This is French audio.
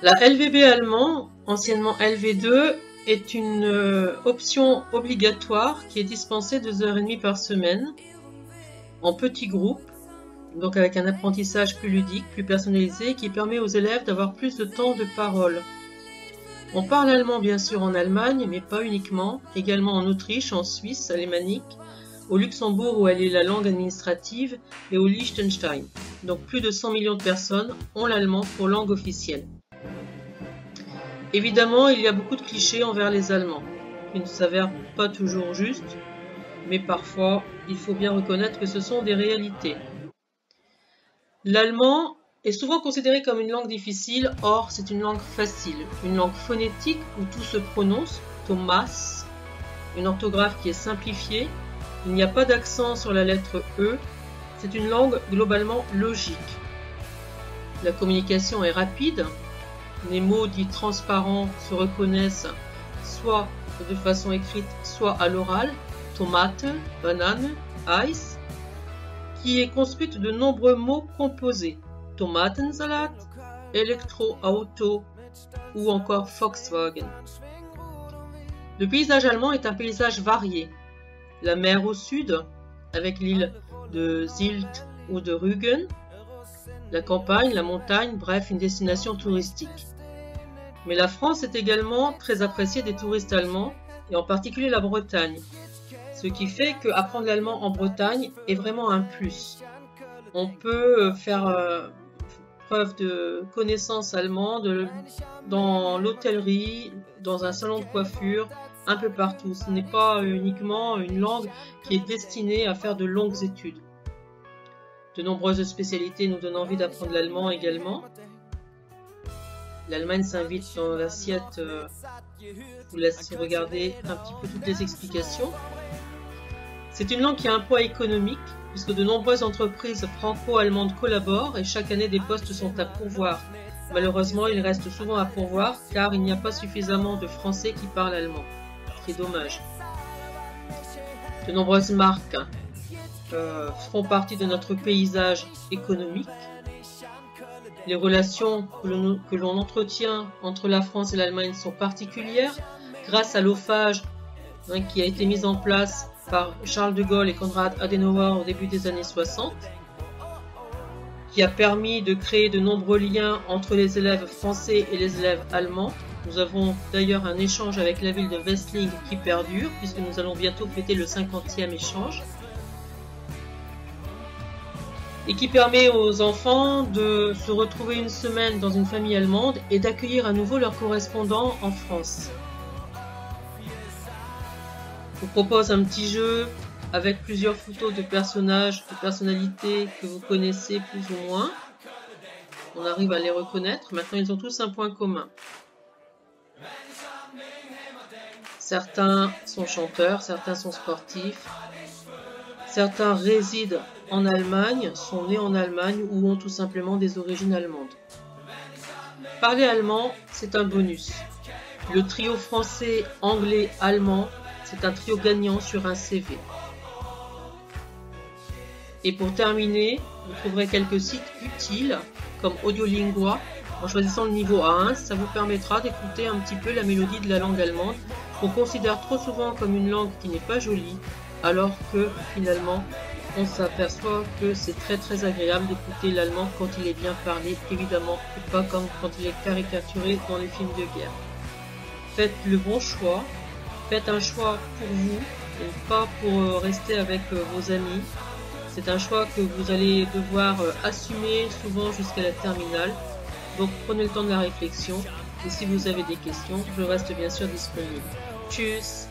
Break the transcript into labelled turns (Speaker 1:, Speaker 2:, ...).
Speaker 1: La LVB allemand, anciennement LV2, est une option obligatoire qui est dispensée 2h30 par semaine, en petits groupes, donc avec un apprentissage plus ludique, plus personnalisé, qui permet aux élèves d'avoir plus de temps de parole. On parle allemand bien sûr en Allemagne, mais pas uniquement, également en Autriche, en Suisse alémanique, au Luxembourg où elle est la langue administrative, et au Liechtenstein. Donc plus de 100 millions de personnes ont l'allemand pour langue officielle. Évidemment, il y a beaucoup de clichés envers les Allemands, qui ne s'avèrent pas toujours justes, mais parfois, il faut bien reconnaître que ce sont des réalités. L'allemand est souvent considéré comme une langue difficile, or c'est une langue facile, une langue phonétique où tout se prononce, Thomas, une orthographe qui est simplifiée, il n'y a pas d'accent sur la lettre E, c'est une langue globalement logique. La communication est rapide, les mots dits transparents se reconnaissent soit de façon écrite, soit à l'oral, tomate, banane, Eis, qui est construite de nombreux mots composés, Tomatensalat, Elektroauto ou encore Volkswagen. Le paysage allemand est un paysage varié. La mer au sud, avec l'île de Sylt ou de Rügen, la campagne, la montagne, bref, une destination touristique. Mais la France est également très appréciée des touristes allemands, et en particulier la Bretagne. Ce qui fait qu'apprendre l'allemand en Bretagne est vraiment un plus. On peut faire preuve de connaissances allemandes dans l'hôtellerie, dans un salon de coiffure, un peu partout. Ce n'est pas uniquement une langue qui est destinée à faire de longues études. De nombreuses spécialités nous donnent envie d'apprendre l'allemand également. L'Allemagne s'invite dans l'assiette. Je vous laisse regarder un petit peu toutes les explications. C'est une langue qui a un poids économique, puisque de nombreuses entreprises franco-allemandes collaborent et chaque année des postes sont à pourvoir. Malheureusement, il reste souvent à pourvoir car il n'y a pas suffisamment de Français qui parlent allemand. C'est dommage. De nombreuses marques font partie de notre paysage économique. Les relations que l'on entretient entre la France et l'Allemagne sont particulières grâce à l'OFAGE qui a été mise en place par Charles de Gaulle et Konrad Adenauer au début des années 60, qui a permis de créer de nombreux liens entre les élèves français et les élèves allemands. Nous avons d'ailleurs un échange avec la ville de Wessling qui perdure, puisque nous allons bientôt fêter le 50e échange, et qui permet aux enfants de se retrouver une semaine dans une famille allemande et d'accueillir à nouveau leurs correspondants en France. Je vous propose un petit jeu avec plusieurs photos de personnages, de personnalités que vous connaissez plus ou moins. On arrive à les reconnaître. Maintenant, ils ont tous un point commun. Certains sont chanteurs, certains sont sportifs, certains résident en Allemagne, sont nés en Allemagne ou ont tout simplement des origines allemandes. Parler allemand, c'est un bonus. Le trio français, anglais, allemand, c'est un trio gagnant sur un CV. Et pour terminer, vous trouverez quelques sites utiles comme Audiolingua. En choisissant le niveau A1, ça vous permettra d'écouter un petit peu la mélodie de la langue allemande qu'on considère trop souvent comme une langue qui n'est pas jolie, alors que finalement on s'aperçoit que c'est très agréable d'écouter l'allemand quand il est bien parlé, évidemment, et pas comme quand il est caricaturé dans les films de guerre. Faites le bon choix, faites un choix pour vous, et pas pour rester avec vos amis. C'est un choix que vous allez devoir assumer souvent jusqu'à la terminale. Donc prenez le temps de la réflexion, et si vous avez des questions, je reste bien sûr disponible. Tchuss!